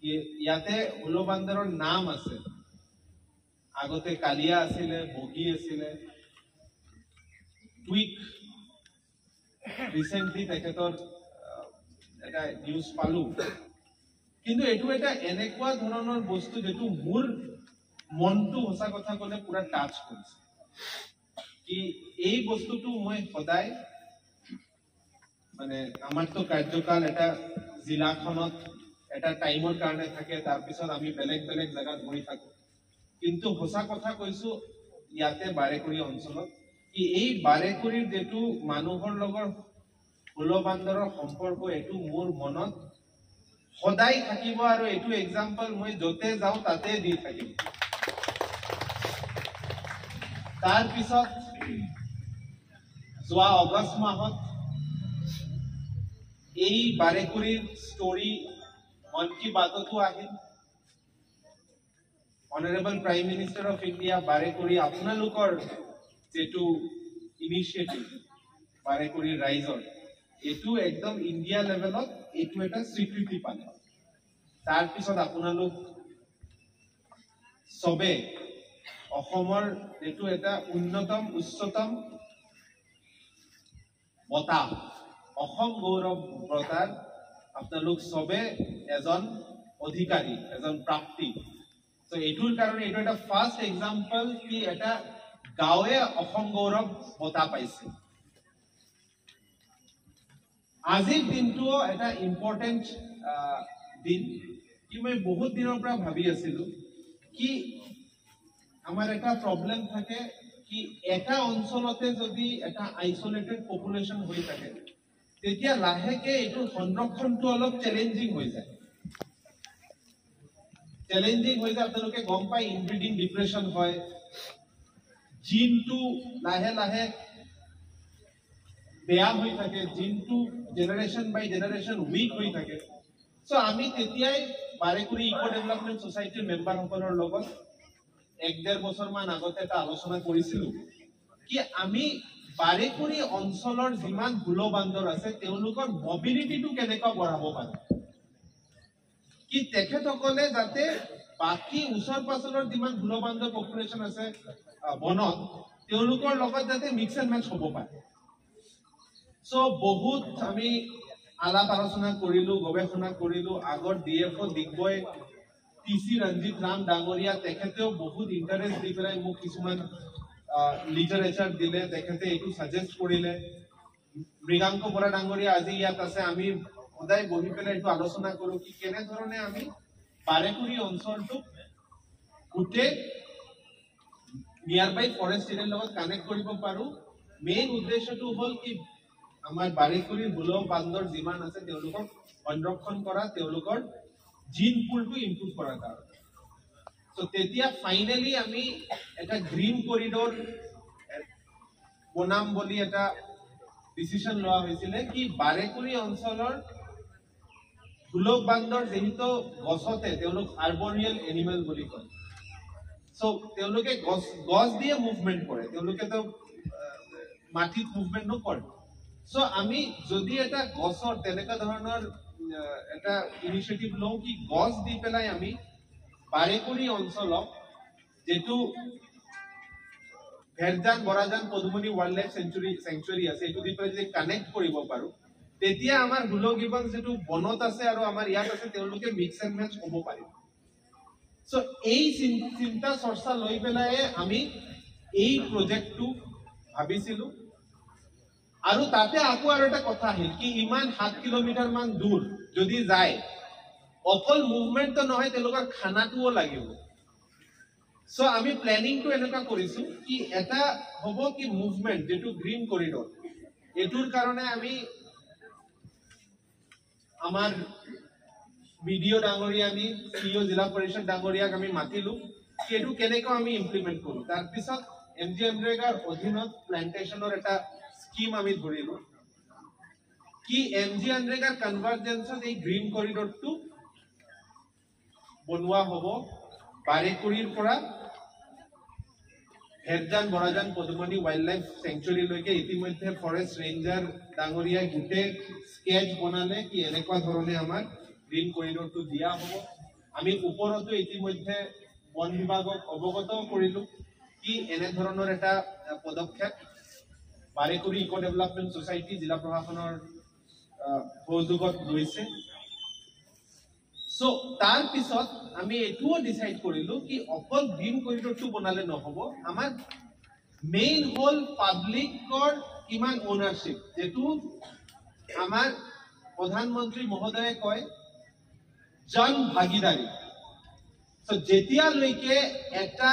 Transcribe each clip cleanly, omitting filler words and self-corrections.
ইয়াতে উলবান্দৰৰ নাম আছে আগতে কালিয়া আছিলে বগী আছিলে টুইক ৰিসেন্টলি তেখেতৰ এটা নিউজ পালো কিন্তু এটো এটা এনেকুৱা ধৰণৰ বস্তু যেটো মোৰ মনটো হসা কথা কলে পুৰা টাচ কৰিছে কি এই বস্তুটো মই সদায় মানে আমাৰটো কাৰ্যকাল এটা জিলাখনত এটা টাইমৰ কাৰণে থাকে তাৰ পিছত আমি বেলেগ বেলেগ জায়গাত গৈ থাকো কিন্তু হসা কথা কৈছো ইয়াতে বাৰেকুৰি অঞ্চলত কি এই বাৰেকুৰিৰ যেটো মানুহৰ লগৰ উলবান্দৰৰ সম্পৰ্ক এটো মোৰ মনত সদায় থাকিব আৰু এটো এক্সাম্পল মই যতে যাও তাতে দি থাকিম তাৰ পিছত যোৱা আগষ্ট মাহত এই বাৰেকুৰিৰ ষ্টৰী মন কি বাততো আহিল Honorable Prime Minister of India Barekuri আপোনালোকৰ যেটো ইনিশিয়েটিভ বাৰেকুৰি ৰাইজৰ এটো একদম ইন্ডিয়া লেভেলত এটো এটা স্বীকৃতি পালে তাৰ পিছত আপোনালোক সবে অসমৰ এটো এটা উন্নতম উচ্চতম বঁটা অসম গৌৰৱ বঁটাৰ আপোনালোক সবে এজন অধিকাৰী এজন প্ৰাপ্তি So এটোৰ কাৰণে এটো এটা ফাৰ্স্ট এক্সাম্পল কি এটা গাঁৱে অসম গৌৰৱ বঁটা পাইছে আজিৰ দিনটো এটা ইম্পৰ্টেন্ট দিন কি মই বহুত দিনৰ পৰা ভাবি আছিলো কি আমাৰ এটা প্ৰবলেম থাকে কি এটা অঞ্চলতে যদি এটা আইসোলেটেড পপুলেশন হৈ থাকে তেতিয়া লাহেকে এটো সংৰক্ষণটো অলপ চ্যালেঞ্জিং হৈ যায় চ্যালেঞ্জিং হৈ যায় আপোনালোকে গম পাই ইনব্রিডিং ডিপ্রেশন হয় জিনটো লাহে লাহে বেয়া হৈ থাকে জিনটো জেনারেশন বাই জেনারেশন উইক হৈ থাকে সো আমি তেতিয়াই বাৰেকুৰি ইকো ডেভেলপমেন্ট সোসাইটিৰ মেম্বাৰ সকলৰ লগত 1.5 বছৰ মান আগতে এটা আলোচনা কৰিছিলো কি আমি বাৰেকুৰি অঞ্চলৰ যিমান উলবান্দৰ আছে তেওঁলোকৰ মবিলিটিটো কেনেকৈ বঢ়াব পাৰো কি তেখেতসকলে যাতে বাকি উচৰ পাছলৰ যিমান উলবান্দৰ পপুলেশন আছে বনত তেওঁলোকৰ লগত যাতে মিক্স এণ্ড মেচ হ'ব পাৰে সো বহুত আমি আলাপ আলোচনা কৰিলো গৱেষণা কৰিলো আগৰ ডিএফও দিগবয় টিসি ৰঞ্জিত ৰাম ডাঙৰীয়া তেখেতেও বহুত ইন্টাৰেস্ট দি পেলাই মোক কিছুমান লিটাৰেচাৰ দিলে তেখেতে এটো সাজেস্ট কৰিলে মৃগাঙ্ক বৰা ডাঙৰীয়া আজি ইয়াত আছে আমি সদায় বহি পেলাই এটো আলোচনা কৰো কি কেনে ধৰণে আমি বাৰেকুৰি অঞ্চলটো গুটে নিয়াৰবাই ফৰেষ্ট এৰিয়াৰ লগত কানেক্ট কৰিব পাৰো মেইন উদ্দেশ্যটো হল কি আমাৰ বাৰেকুৰিৰ উলবান্দৰ যিমান আছে তেওঁলোকক সংৰক্ষণ কৰা তেওঁলোকৰ জিন পুলটো ইমপ্ৰুভ কৰাৰ কাৰণে সো তেতিয়া ফাইনালি আমি এটা গ্ৰীন কৰিডৰ বনাম বুলি এটা ডিসিশন লোৱা হৈছিল কি বাৰেকুৰি অঞ্চলৰ উলবান্দৰ যেহেতু গছতে তেওঁলোক আৰ্বৰিয়েল এনিমেল বুলি কয় সো তেওঁলোকে গছ দিয়ে মুভমেন্ট কৰে তেওঁলোকে তো মাটিত মুভমেন্ট নকৰে সো আমি যদি এটা গছৰ তেনেকা ধৰণৰ এটা ইনিশিয়েটিভ লওঁ কি গছ দি পেলাই আমি বাৰেকুৰি অঞ্চলক যেটো Bherjan Borajan Padumoni wild life century আছে এটো দি পেলাই যদি কানেক্ট কৰিব পাৰো তেতিয়া আমাৰ হুলগিবন যেটো বনত আছে আৰু আমাৰ ইয়াত আছে তেওঁলোকে মিক্স এণ্ড মেচ হ'ব পাৰিব সো এই চিন্তা চৰ্চা লৈ পেলাই আমি এই প্ৰজেক্টটো ভাবিছিলো আৰু তাতে আকৌ আৰু এটা কথা আহিল কি ইমান 7 কিলোমিটাৰ মান দূৰ যদি যায় অকল মুভমেন্ট তো নহয় তেওঁলোকৰ খানাটোও লাগিব সো আমি প্ল্যানিংটো এনেকা কৰিছো কি এটা হ'ব কি মুভমেন্ট যেটো গ্ৰীন কৰিডৰ এটোৰ কাৰণে আমি আমাৰ ভিডিও ডাঙৰীয়া আমি সিও জিলা পৰিষদ ডাঙৰীয়াক আমি মাতিলো কি এটো কেনেকৈ আমি ইমপ্লিমেন্ট কৰো তাৰ পিছত এমজিএমৰেগাৰ অধীনত প্ল্যান্টেশনৰ এটা স্কিম আমি ধৰিলো কি এমজিএমৰেগাৰ কনভাৰ্জেন্সত এই গ্ৰীন কৰিডৰটো বনোৱা হ'ব বাৰেকুৰিৰ পৰা Bherjan Borajan Padumoni wild life century লৈকে ইতিমধ্যে ফৰেষ্ট ৰেঞ্জাৰ ডাঙৰীয়াই গুটে স্কেচ বনালে কি এনেকুৱা ধৰণে আমাৰ গ্ৰীন কৰিডৰটো দিয়া হ'ব আমি ওপৰতো ইতিমধ্যে বন বিভাগক অৱগত কৰিলো কি এনে ধৰণৰ এটা পদক্ষেপ বাৰেকুৰি ইকো ডেভেলপমেন্ট সোসাইটি জিলা প্ৰশাসনৰ সহযোগত লৈছে সো তাৰ পিছত আমি এটোও ডিসাইড কৰিলো কি অকল গ্ৰীণ কৰিডৰটো বনালে নহব আমাৰ মেইন হল পাব্লিকৰ কিমান ওনাৰশিপ যেটো আমাৰ প্ৰধানমন্ত্ৰী মহোদয়ে কয় জন ভাগিদাৰী সো যেতিয়ালৈকে এটা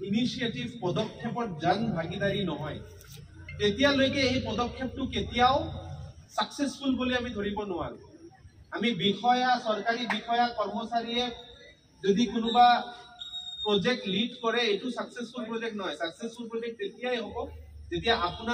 ইনিশিয়েটিভ পদক্ষেপৰ জন ভাগিদাৰী নহয় তেতিয়ালৈকে এই পদক্ষেপটো কেতিয়াও সাকসেসফুল বুলি আমি ধৰিব নোৱাৰো আমি বিষয়া সরকারি বিষয়া কর্মচারীয়ে যদি কোনোবা প্রজেক্ট লিড করে এটো সাকসেসফুল প্রজেক্ট নহয় সাকসেসফুল প্রজেক্ট তেতিয়াই হ'ব যেতিয়া আপোনাৰ